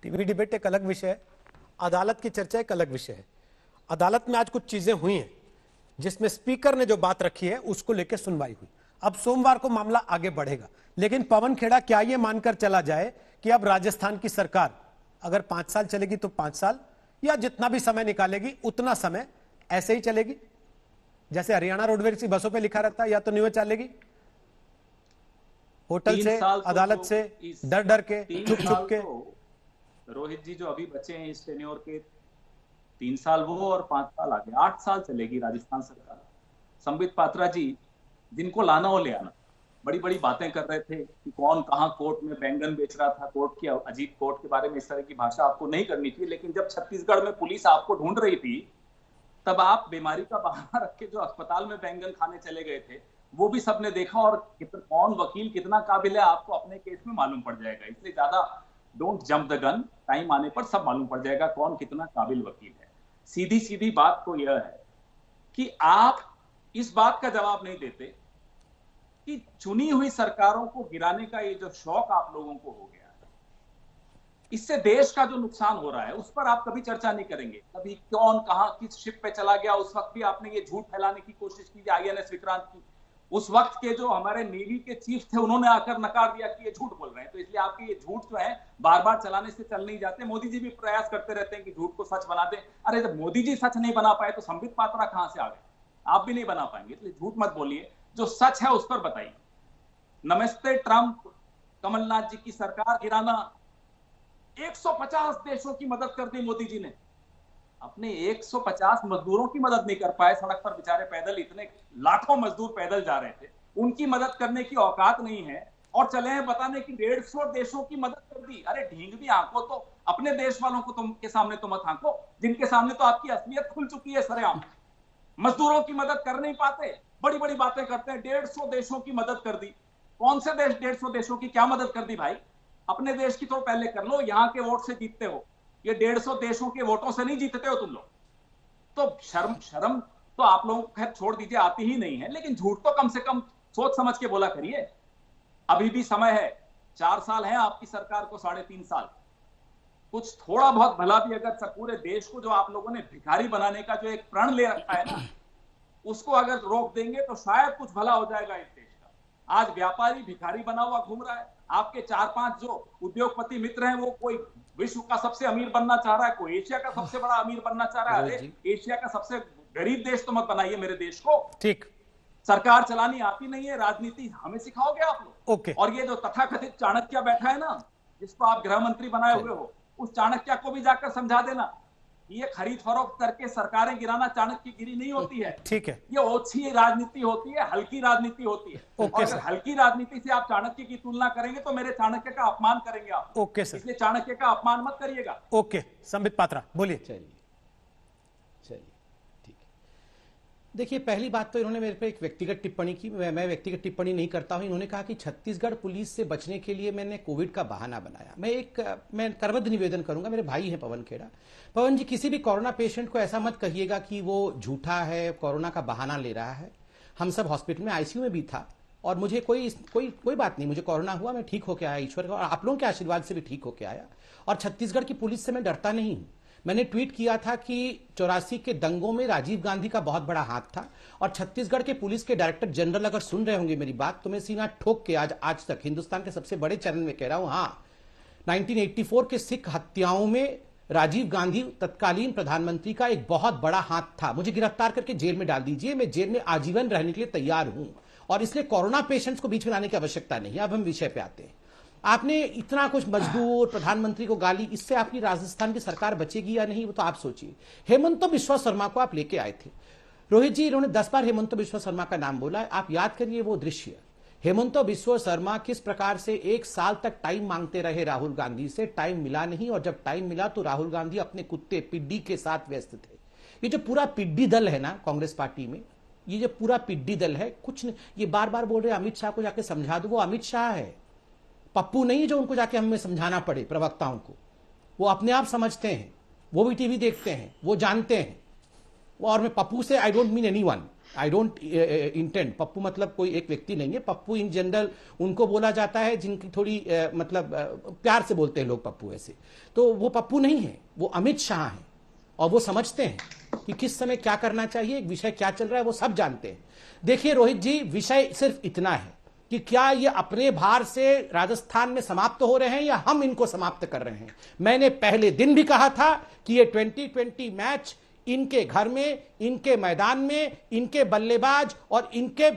TV debate एक अलग विषय है, अदालत की चर्चा एक अलग विषय है। अदालत में आज कुछ चीजें हुई हैं जिसमें स्पीकर ने जो बात रखी है उसको लेकर सुनवाई हुई। अब सोमवार को मामला आगे बढ़ेगा, लेकिन पवन खेड़ा क्या यह मानकर चला जाए कि अब राजस्थान की सरकार अगर 5 साल चलेगी तो 5 साल या जितना भी समय निकालेगी उतना समय ऐसे ही चलेगी, जैसे हरियाणा रोडवेज की बसों पे लिखा रहता है, या तो नहीं चलेगी होटल से अदालत से डर डर के चुप चुप के। रोहित जी जो अभी बचे हैं इस टेन्योर के 3 साल वो और 5 साल आगे 8 साल चलेगी राजस्थान सरकार। संबित पात्रा जी जिनको लाना हो ले आना, बड़ी बड़ी बातें कर रहे थे कि कौन कहां कोर्ट में बैंगन बेच रहा था, कोर्ट की अजीब कोर्ट के बारे में इस तरह की भाषा आपको नहीं करनी थी। लेकिन जब छत्तीसगढ़ में पुलिस आपको ढूंढ रही थी तब आप बीमारी का बहाना रख के जो अस्पताल में बैंगन खाने चले गए थे वो भी सबने देखा, और कौन वकील कितना काबिल है आपको अपने केस में मालूम पड़ जाएगा। इसलिए ज्यादा don't jump the gun, time आने पर सब मालूम पड़ जाएगा कौन कितना काबिल वकील है। सीधी सीधी बात तो यह है कि आप इस बात का जवाब नहीं देते कि चुनी हुई सरकारों को गिराने का ये जो शौक आप लोगों को हो गया है, इससे देश का जो नुकसान हो रहा है उस पर आप कभी चर्चा नहीं करेंगे। कभी कौन कहां किस शिप पे चला गया, उस वक्त भी आपने ये झूठ फैलाने की कोशिश की INS विक्रांत की। उस वक्त के जो हमारे नेवी के चीफ थे उन्होंने आकर नकार दिया कि ये झूठ बोल रहे हैं। तो इसलिए आपके ये झूठ जो है बार बार चलाने से चल नहीं जाते। मोदी जी भी प्रयास करते रहते हैं कि झूठ को सच बना दें। अरे जब मोदी जी सच नहीं बना पाए तो संबित पात्रा कहां से आ गए? आप भी नहीं बना पाएंगे। इसलिए झूठ मत बोलिए, जो सच है उस पर बताइए। नमस्ते ट्रंप, कमलनाथ जी की सरकार गिराना, 150 देशों की मदद कर दी मोदी जी ने, अपने 150 मजदूरों की मदद नहीं कर पाए। सड़क पर बेचारे पैदल, इतने लाखों मजदूर पैदल जा रहे थे, उनकी मदद करने की औकात नहीं है। और चले हैं बताने की 150 देशों की मदद कर दी। अरे ढींग भी आंको तो अपने देश वालों को तुम के सामने तो मत आंको, जिनके सामने तो आपकी असलियत खुल चुकी है सरेआम। मजदूरों की मदद कर नहीं पाते, बड़ी बड़ी बातें करते हैं। 150 देशों की मदद कर दी। कौन से देश 150 देशों की क्या मदद कर दी भाई? अपने देश की तो पहले कर लो, यहां के वोट से जीतते हो, ये 150 देशों के वोटों से नहीं जीतते हो तुम लोग। तो शर्म तो आप लोगों को खैर छोड़ दीजिए, आती ही नहीं है, लेकिन झूठ तो कम से कम सोच समझ के बोला करिए। अभी भी समय है, 4 साल है आपकी सरकार को, 3.5 साल। कुछ थोड़ा बहुत भला भी अगर सब पूरे देश को जो आप लोगों ने भिखारी बनाने का जो एक प्रण ले रखा है ना, उसको अगर रोक देंगे तो शायद कुछ भला हो जाएगा इस देश का। आज व्यापारी भिखारी बना हुआ घूम रहा है। आपके 4-5 जो उद्योगपति मित्र हैं वो कोई विश्व का सबसे अमीर बनना चाह रहा है, कोई एशिया का सबसे बड़ा अमीर बनना चाह रहा है। अरे एशिया का सबसे गरीब देश तो मत बनाइए मेरे देश को। ठीक, सरकार चलानी आती नहीं है, राजनीति हमें सिखाओगे आप लोग। ओके। और ये जो तथाकथित चाणक्य बैठा है ना, जिसको आप गृह मंत्री बनाए हुए हो, उस चाणक्य को भी जाकर समझा देना ये खरीद फरोख्त करके सरकारें गिराना चाणक्यगिरी नहीं होती है। ठीक है, ये ओछी राजनीति होती है, हल्की राजनीति होती है। और अगर हल्की राजनीति से आप चाणक्य की तुलना करेंगे तो मेरे चाणक्य का अपमान करेंगे आप। ओके सर, इसलिए चाणक्य का अपमान मत करिएगा। ओके, संबित पात्रा बोलिए। चलिए ठीक है। देखिए, पहली बात तो इन्होंने मेरे पे एक व्यक्तिगत टिप्पणी की। मैं व्यक्तिगत टिप्पणी नहीं करता हूं। इन्होंने कहा कि छत्तीसगढ़ पुलिस से बचने के लिए मैंने कोविड का बहाना बनाया। मैं करबद्ध निवेदन करूंगा, मेरे भाई हैं पवन खेड़ा। पवन जी, किसी भी कोरोना पेशेंट को ऐसा मत कहिएगा कि वो झूठा है, कोरोना का बहाना ले रहा है। हम सब हॉस्पिटल में ICU में भी था और मुझे कोई बात नहीं, मुझे कोरोना हुआ, मैं ठीक होकर आया ईश्वर का और आप लोगों के आशीर्वाद से भी ठीक होकर आया। और छत्तीसगढ़ की पुलिस से मैं डरता नहीं हूं। मैंने ट्वीट किया था कि 84 के दंगों में राजीव गांधी का बहुत बड़ा हाथ था। और छत्तीसगढ़ के पुलिस के डायरेक्टर जनरल अगर सुन रहे होंगे मेरी बात तो मैं सीना ठोक के आज तक हिंदुस्तान के सबसे बड़े चैनल में कह रहा हूं, हाँ, 1984 के सिख हत्याओं में राजीव गांधी तत्कालीन प्रधानमंत्री का एक बहुत बड़ा हाथ था। मुझे गिरफ्तार करके जेल में डाल दीजिए, मैं जेल में आजीवन रहने के लिए तैयार हूं। और इसलिए कोरोना पेशेंट्स को बीच में लाने की आवश्यकता नहीं है। अब हम विषय पे आते हैं। आपने इतना कुछ मजदूर, प्रधानमंत्री को गाली, इससे आपकी राजस्थान की सरकार बचेगी या नहीं वो तो आप सोचिए। हेमंत बिश्वा शर्मा को आप लेके आए थे। रोहित जी, इन्होंने 10 बार हेमंत बिश्वा शर्मा का नाम बोला है। आप याद करिए वो दृश्य। हेमंत बिश्वा शर्मा किस प्रकार से 1 साल तक टाइम मांगते रहे राहुल गांधी से, टाइम मिला नहीं, और जब टाइम मिला तो राहुल गांधी अपने कुत्ते पिड्डी के साथ व्यस्त थे। ये जो पूरा पिड्डी दल है ना कांग्रेस पार्टी में, ये जो पूरा पिड्डी दल है, कुछ नहीं, ये बार बार बोल रहे अमित शाह को जाके समझा दो। वो अमित शाह है, पप्पू नहीं जो उनको जाके हमें समझाना पड़े प्रवक्ताओं को। वो अपने आप समझते हैं, वो भी टीवी देखते हैं, वो जानते हैं। और मैं पप्पू से I don't mean anyone, I don't intend, Pappu मतलब कोई एक व्यक्ति नहीं है, पप्पू इन जनरल उनको बोला जाता है जिनकी थोड़ी प्यार से बोलते हैं लोग पप्पू ऐसे, तो वो पप्पू नहीं है, वो अमित शाह है और वो समझते हैं कि किस समय क्या करना चाहिए, एक विषय क्या चल रहा है वो सब जानते हैं। देखिए रोहित जी, विषय सिर्फ इतना है कि क्या ये अपने भार से राजस्थान में समाप्त हो रहे हैं या हम इनको समाप्त कर रहे हैं। मैंने पहले दिन भी कहा था कि ये 2020 मैच इनके घर में, इनके मैदान में, इनके बल्लेबाज और इनके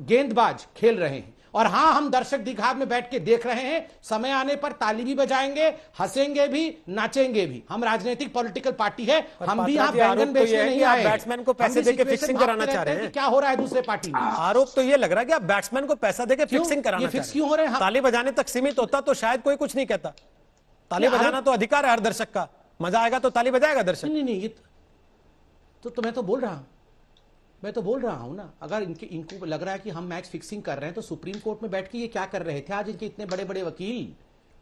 गेंदबाज खेल रहे हैं, और हां हम दर्शक दीघार में बैठ के देख रहे हैं, समय आने पर ताली भी बजाएंगे, हंसेंगे भी, नाचेंगे भी। हम राजनीतिक पॉलिटिकल पार्टी है, हम भी यहां बैंगन बेचने नहीं आए। बैट्समैन को पैसे देके फिक्सिंग कराना चाह रहे हैं। क्या हो रहा है दूसरे पार्टी में? आरोप तो ये लग रहा है कि आप बैट्समैन को पैसा देके फिक्सिंग कराना फिक्स क्यों हो रहे हैं? ताली बजाने तक सीमित होता तो शायद कोई कुछ नहीं कहता। ताली बजाना तो अधिकार है हर दर्शक का, मजा आएगा तो ताली बजाएगा दर्शक। नहीं, ये तो मैं तो बोल रहा हूं ना, अगर इनको लग रहा है कि हम मैच फिक्सिंग कर रहे हैं तो सुप्रीम कोर्ट में बैठ के ये क्या कर रहे थे? आज इनके इतने बड़े बड़े वकील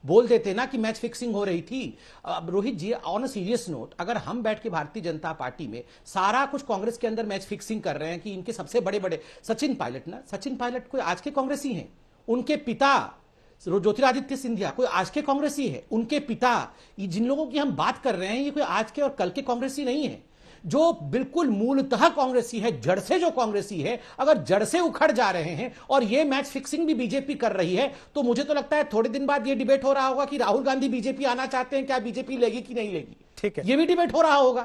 बोल देते ना कि मैच फिक्सिंग हो रही थी। अब रोहित जी, ऑन अ सीरियस नोट, अगर हम बैठ के भारतीय जनता पार्टी में सारा कुछ कांग्रेस के अंदर मैच फिक्सिंग कर रहे हैं कि इनके सबसे बड़े बड़े सचिन पायलट कोई आज के कांग्रेसी हैं, उनके पिता ज्योतिरादित्य सिंधिया कोई आज के कांग्रेसी है, उनके पिता, जिन लोगों की हम बात कर रहे हैं ये कोई आज के और कल के कांग्रेसी नहीं है, जो बिल्कुल मूलतः कांग्रेसी है, जड़ से जो कांग्रेसी है। अगर जड़ से उखड़ जा रहे हैं और ये मैच फिक्सिंग भी बीजेपी कर रही है, तो मुझे तो लगता है थोड़े दिन बाद ये डिबेट हो रहा होगा कि राहुल गांधी बीजेपी आना चाहते हैं, क्या बीजेपी लेगी कि नहीं लेगी। ठीक है, ये भी डिबेट हो रहा होगा।